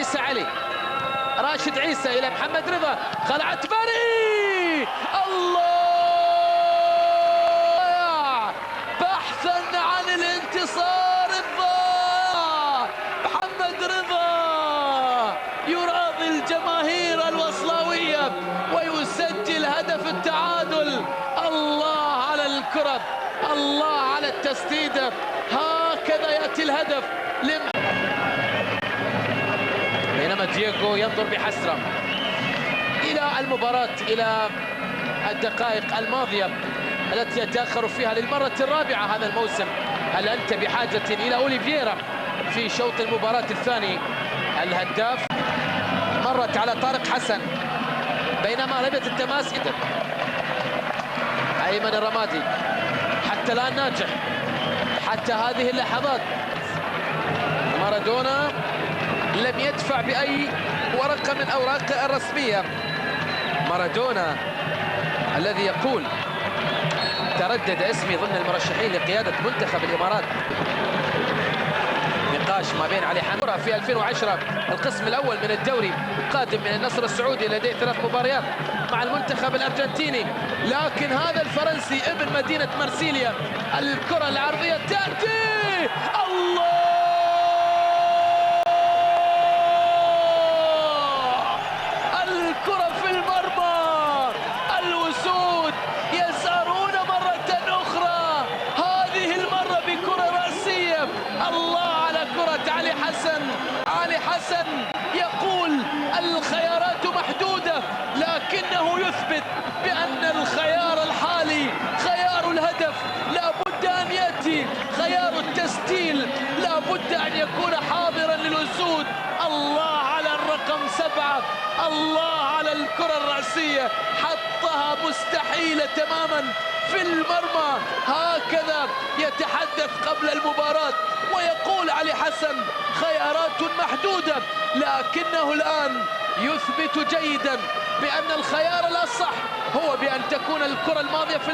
عيسى علي، راشد عيسى إلى محمد رضا، خلعت باري، الله بحثا عن الانتصار الضائع. محمد رضا يراضي الجماهير الوصلاوية ويسجل هدف التعادل. الله على الكرة، الله على التسديدة، هكذا يأتي الهدف. بينما دييغو ينظر بحسرة إلى المباراة، إلى الدقائق الماضية التي يتأخر فيها للمرة الرابعة هذا الموسم. هل أنت بحاجة إلى أوليفييرا في شوط المباراة الثاني؟ الهداف مرت على طارق حسن، بينما لبث التماس أيمن الرمادي حتى الآن ناجح، حتى هذه اللحظات. مارادونا لم يدفع بأي ورقة من أوراقه الرسمية. مارادونا الذي يقول تردد اسمي ضمن المرشحين لقيادة منتخب الإمارات. نقاش ما بين علي حمورة في 2010 القسم الأول من الدوري، قادم من النصر السعودي لديه 3 مباريات مع المنتخب الأرجنتيني، لكن هذا الفرنسي ابن مدينة مرسيليا. الكرة العرضية تأتي، الله الكرة في المرمى. الأسود يسأرون مرة أخرى، هذه المرة بكرة رأسية. الله على كرة علي حسن. علي حسن يقول الخيارات محدودة، لكنه يثبت بأن الخيار الحالي خيار الهدف لا بد أن يأتي، خيار التسجيل لا بد أن يكون حاضرا للأسود. الله على الرقم 7، الله على الكرة الرأسية، حطها مستحيلة تماما في المرمى. هكذا يتحدث قبل المباراة ويقول علي حسن خيارات محدودة، لكنه الآن يثبت جيدا بأن الخيار الأصح هو بأن تكون الكرة الماضية في